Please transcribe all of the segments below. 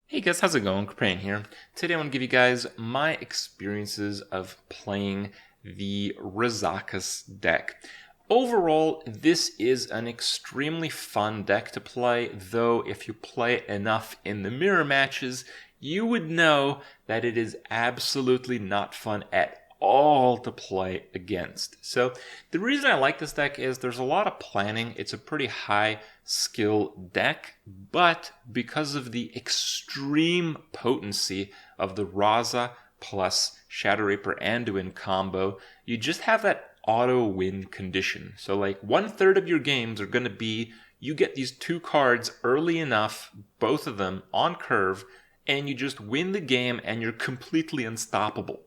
Hey guys, how's it going? Kripparrian here. Today I want to give you guys my experiences of playing the Razakus deck. Overall, this is an extremely fun deck to play, though if you play it enough in the mirror matches, you would know that it is absolutely not fun at all to play against. So the reason I like this deck is there's a lot of planning. It's a pretty high skill deck, but because of the extreme potency of the Raza plus Shadow Reaper Anduin combo, you just have that auto win condition. So like 1/3 of your games are going to be you get these two cards early enough, both of them on curve, and you just win the game and you're completely unstoppable.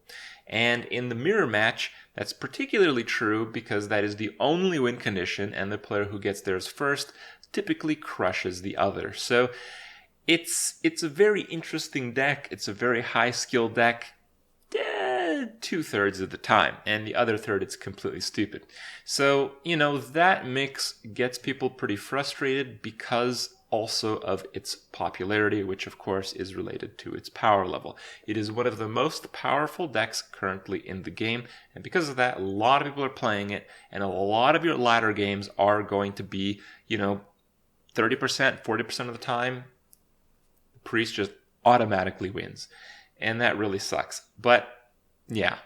And in the mirror match, that's particularly true because that is the only win condition, and the player who gets theirs first typically crushes the other. So it's a very interesting deck. It's a very high skill deck. 2/3 of the time, and the other third it's completely stupid. So, that mix gets people pretty frustrated because also of its popularity, which of course is related to its power level. It is one of the most powerful decks currently in the game, and because of that, a lot of people are playing it, and a lot of your ladder games are going to be, 30%, 40% of the time, Priest just automatically wins. And that really sucks. But yeah,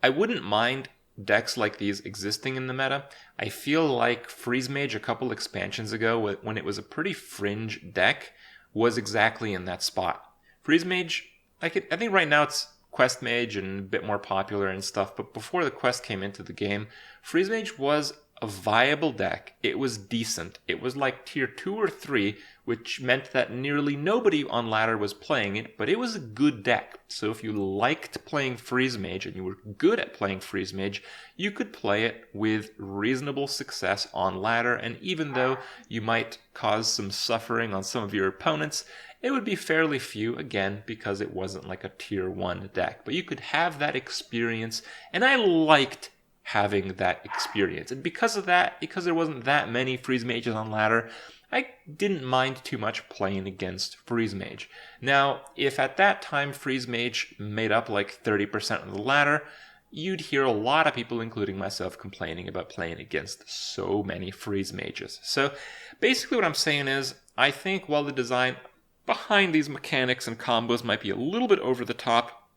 I wouldn't mind decks like these existing in the meta. I feel like Freeze Mage a couple expansions ago, when it was a pretty fringe deck, was exactly in that spot. Freeze Mage, I think right now it's Quest Mage and a bit more popular and stuff, but before the Quest came into the game, Freeze Mage was a viable deck. It was decent. It was like tier 2 or 3, which meant that nearly nobody on ladder was playing it, but it was a good deck. So if you liked playing Freeze Mage and you were good at playing Freeze Mage, you could play it with reasonable success on ladder, and even though you might cause some suffering on some of your opponents, it would be fairly few, again, because it wasn't like a tier 1 deck. But you could have that experience, and I liked having that experience. And because of that, because there wasn't that many Freeze Mages on ladder, I didn't mind too much playing against Freeze Mage. Now, if at that time Freeze Mage made up like 30% of the ladder, you'd hear a lot of people, including myself, complaining about playing against so many Freeze Mages. So basically what I'm saying is, I think while the design behind these mechanics and combos might be a little bit over the top,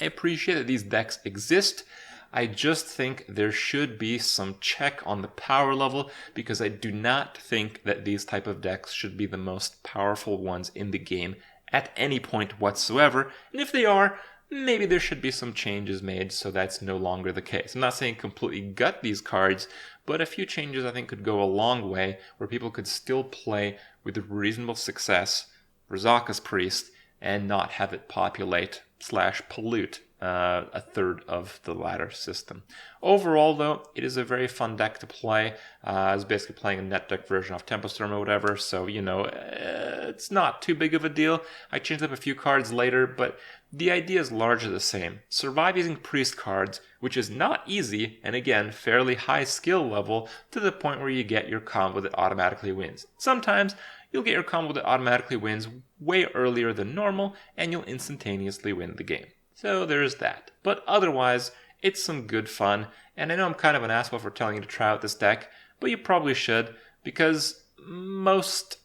I appreciate that these decks exist. I just think there should be some check on the power level, because I do not think that these type of decks should be the most powerful ones in the game at any point whatsoever. And if they are, maybe there should be some changes made so that's no longer the case. I'm not saying completely gut these cards, but a few changes I think could go a long way, where people could still play with reasonable success Razakus Priest and not have it populate / pollute a third of the ladder system. Overall, though, it is a very fun deck to play. I was basically playing a net deck version of Tempestorm or whatever, so, it's not too big of a deal. I changed up a few cards later, but the idea is largely the same. Survive using Priest cards, which is not easy, and again, fairly high skill level, to the point where you get your combo that automatically wins. Sometimes you'll get your combo that automatically wins way earlier than normal, and you'll instantaneously win the game. So there's that. But otherwise, it's some good fun, and I know I'm kind of an asshole for telling you to try out this deck, but you probably should, because most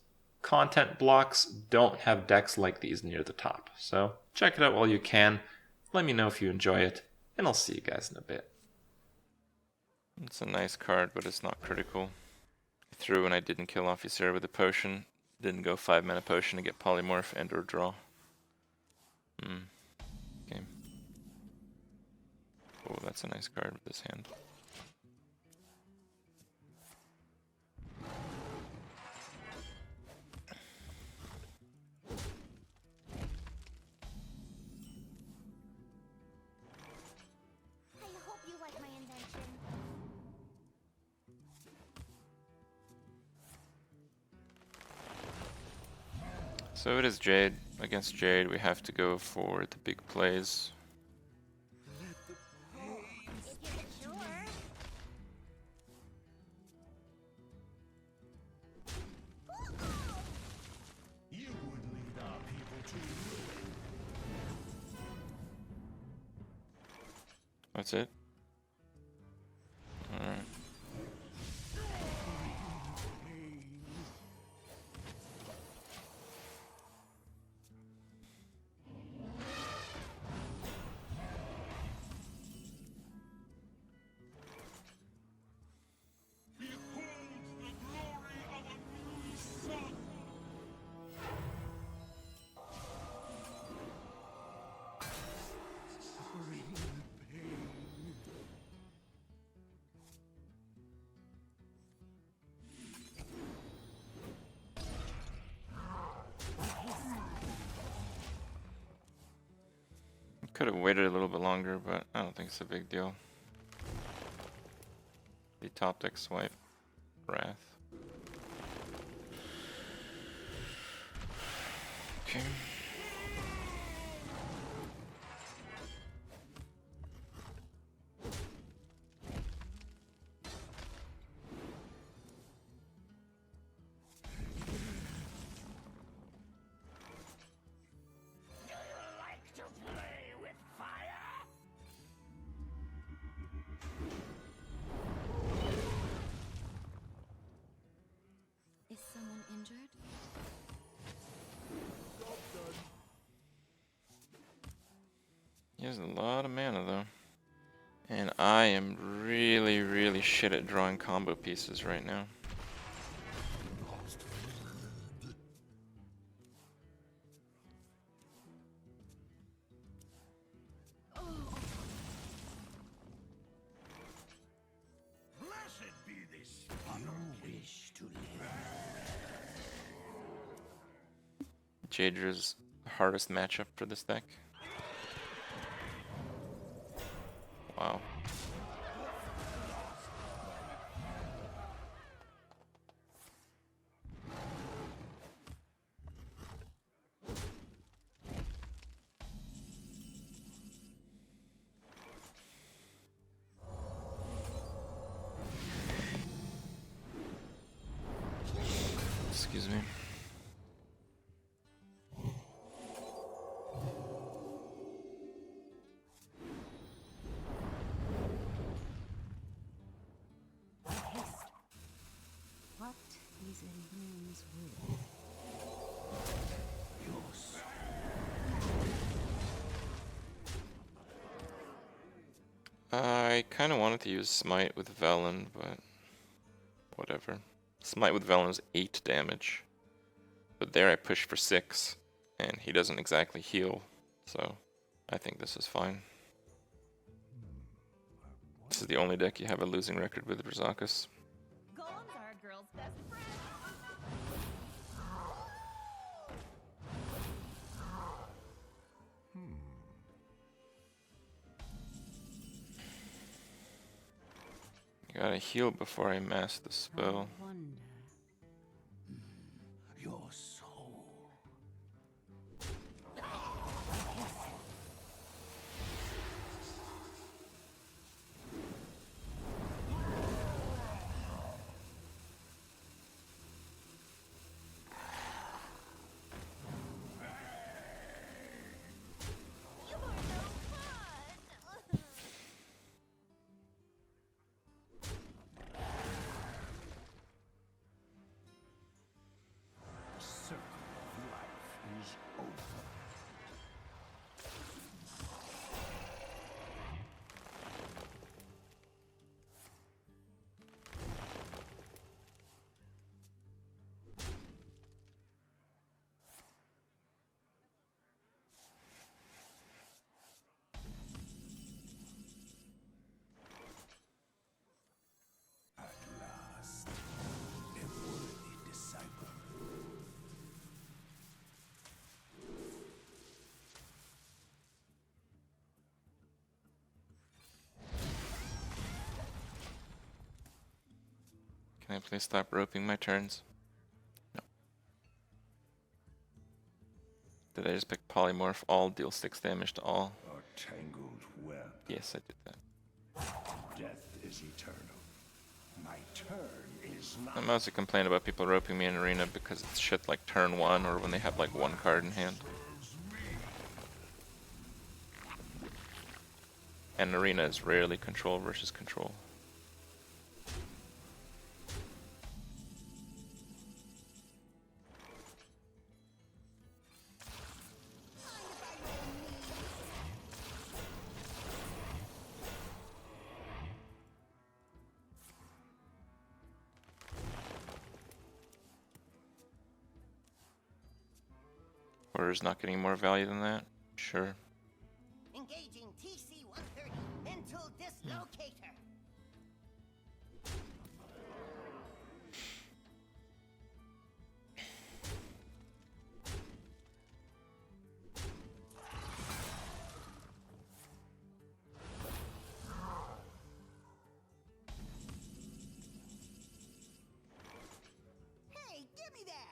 content blocks don't have decks like these near the top. So check it out while you can. Let me know if you enjoy it, and I'll see you guys in a bit. It's a nice card, but it's not critical. I threw and I didn't kill off Ysera with a potion. Didn't go 5-mana potion to get polymorph and or draw. Game. Oh, that's a nice card with this hand. I hope you like my invention. So it is Jade. Against Jade, we have to go for the big plays. If you're sure. You would lead our people That's it? Alright. Could have waited a little bit longer, but I don't think it's a big deal. The top deck swipe, Wrath. Okay. Is someone injured? He has a lot of mana though. And I am really, really shit at drawing combo pieces right now. Jade Druid's the hardest matchup for this deck. Wow. Excuse me. What is in Moon's will? I kind of wanted to use Smite with Velen, but whatever. Smite with Velen is 8 damage. But there I push for 6, and he doesn't exactly heal, so I think this is fine. This is the only deck you have a losing record with, Razakus. Golems are a girl's best friend. Gotta heal before I mass the spell. I wonder. Your soul. You are no fun. The circle of life is over. At last, a worthy disciple. Can I please stop roping my turns? No. Did I just pick Polymorph? All deal 6 damage to all? A tangled web. Yes, I did that. Death is eternal. My turn is not. I mostly complain about people roping me in arena because it's shit like turn 1 or when they have like 1 card in hand. And arena is rarely control versus control. Order's not getting more value than that? Sure. Engaging TC-130 mental dislocator. Hey, give me that!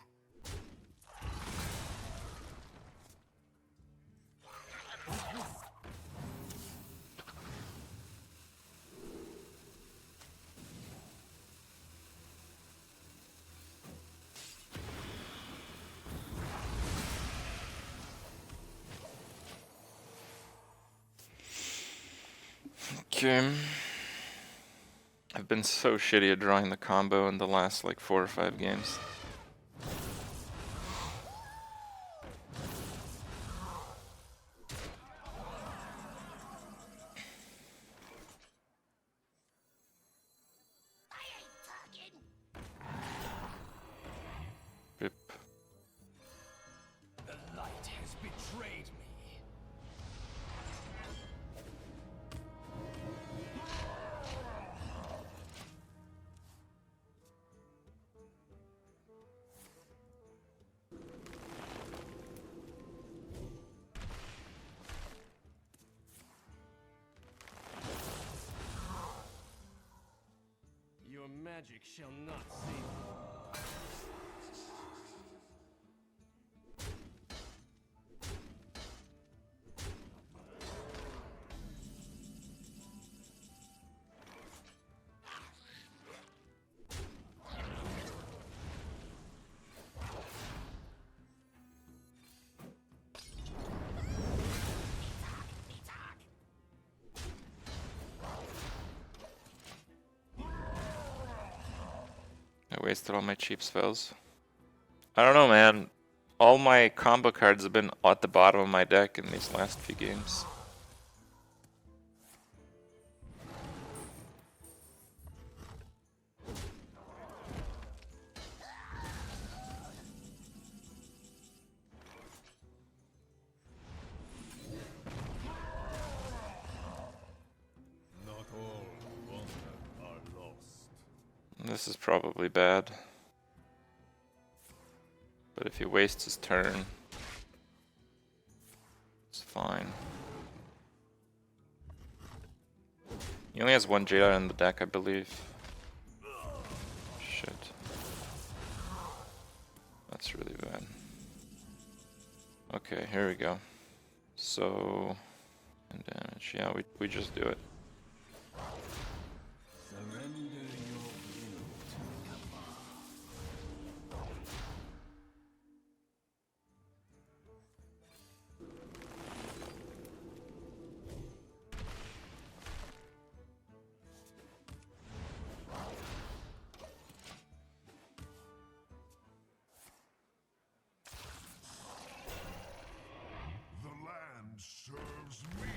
Okay. I've been so shitty at drawing the combo in the last like 4 or 5 games. I ain't talking! Rip. The light has betrayed me. Your magic shall not save you. I wasted all my cheap spells. I don't know, man. All my combo cards have been at the bottom of my deck in these last few games. Not all who wander are lost. This is probably bad. But if he wastes his turn, it's fine. He only has 1 Jade in the deck, I believe. Shit. That's really bad. Okay, here we go. So, and damage. Yeah, we just do it. Surrender your will to Kappa. The land serves me.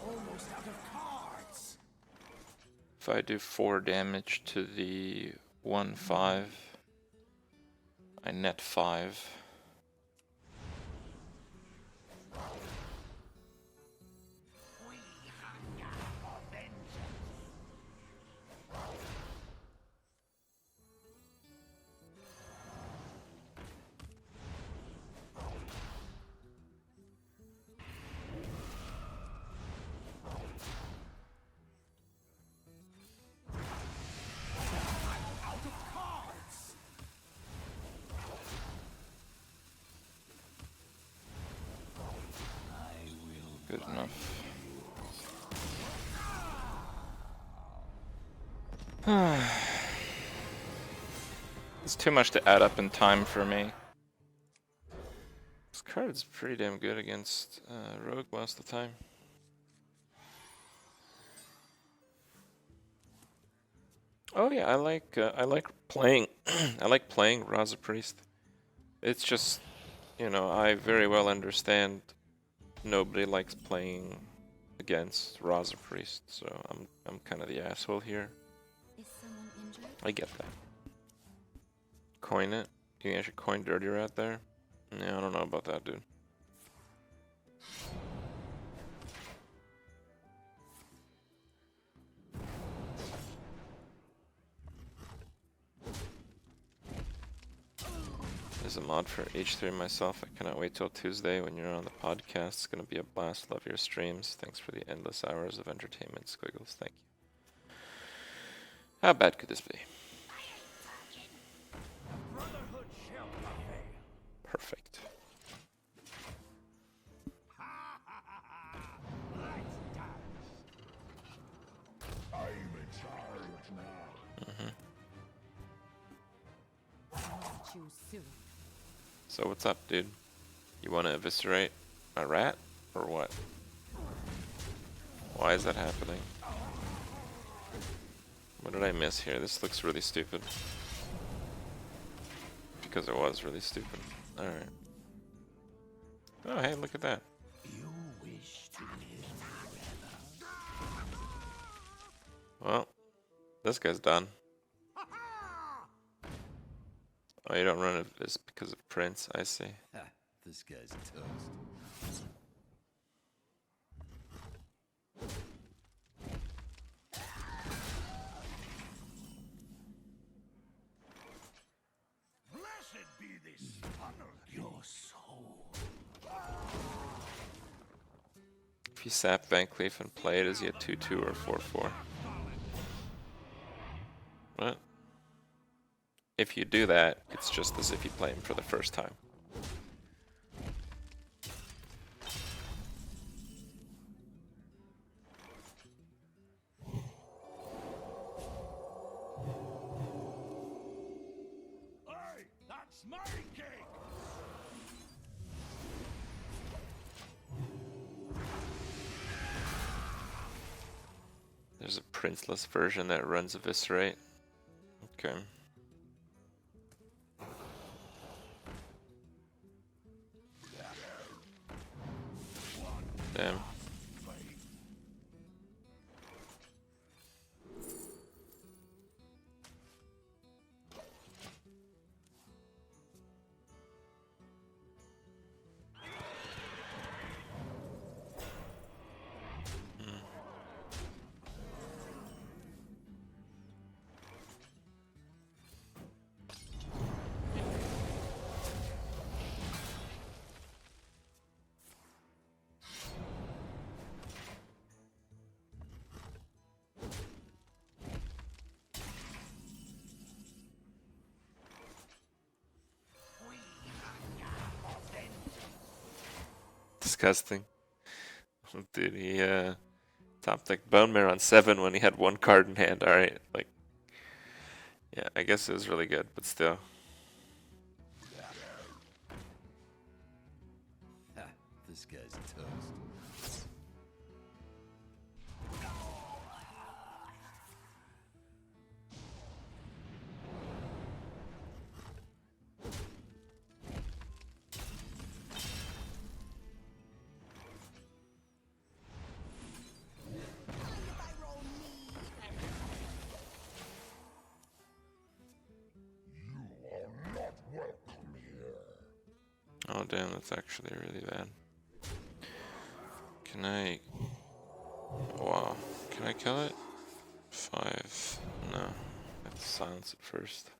Almost out of cards. If I do 4 damage to the 1/5, I net 5. We hunger for vengeance. Out of cards. I will. Good enough. It's too much to add up in time for me. It's This card is pretty damn good against Rogue most of the time. Oh yeah, I like playing I like playing Raza Priest. It's just, you know, I very well understand nobody likes playing against Raza Priest, so I'm kind of the asshole here. Is someone injured? I get that. Coin it? You think I should coin Dirty Rat there? Yeah, I don't know about that, dude. There's a mod for H3 myself. I cannot wait till Tuesday when you're on the podcast. It's gonna be a blast. Love your streams. Thanks for the endless hours of entertainment, Squiggles. Thank you. How bad could this be? Perfect. Choose soon. So what's up, dude? You want to eviscerate a rat, or what? Why is that happening? What did I miss here? This looks really stupid. Because it was really stupid. Alright. Oh, hey, look at that. You wish to live Well, this guy's done. Oh, you don't run it this because of Prince, I see. forever. This guy's toast. Blessed be this funnel. Your soul. If you sap Bankleaf and play it, is he a 2-2 or 4-4? What? If you do that, it's just as if you play him for the first time. Hey, that's my cake. There's a princeless version that runs Eviscerate. Okay. Damn. Disgusting. Dude, he top decked Bone Mare on 7 when he had 1 card in hand. Alright, like, yeah, I guess it was really good, but still. Ha, this guy's toast. Oh damn, that's actually really bad. Can I... Wow. Can I kill it? 5. No. I have to silence it first.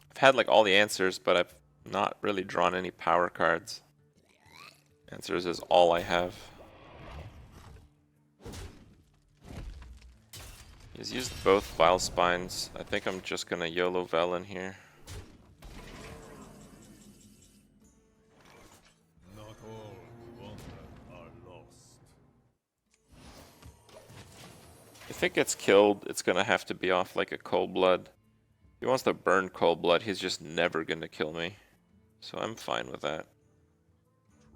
I've had like all the answers, but I've not really drawn any power cards. Answers is all I have. He's used both Vile Spines. I think I'm just gonna YOLO Velen here. Not all who wander are lost. If it gets killed, it's gonna have to be off like a Cold Blood. If he wants to burn Cold Blood, he's just never gonna kill me. So I'm fine with that.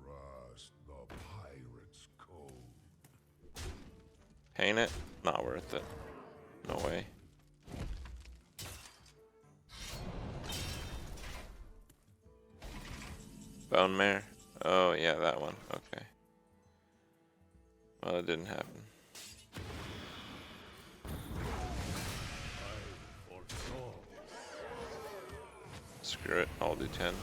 Trust the pirate's code. Paint it? Not worth it. No way. Bone Mare? Oh yeah, that one. Okay. Well, it didn't happen. I foresaw. Screw it, I'll do 10.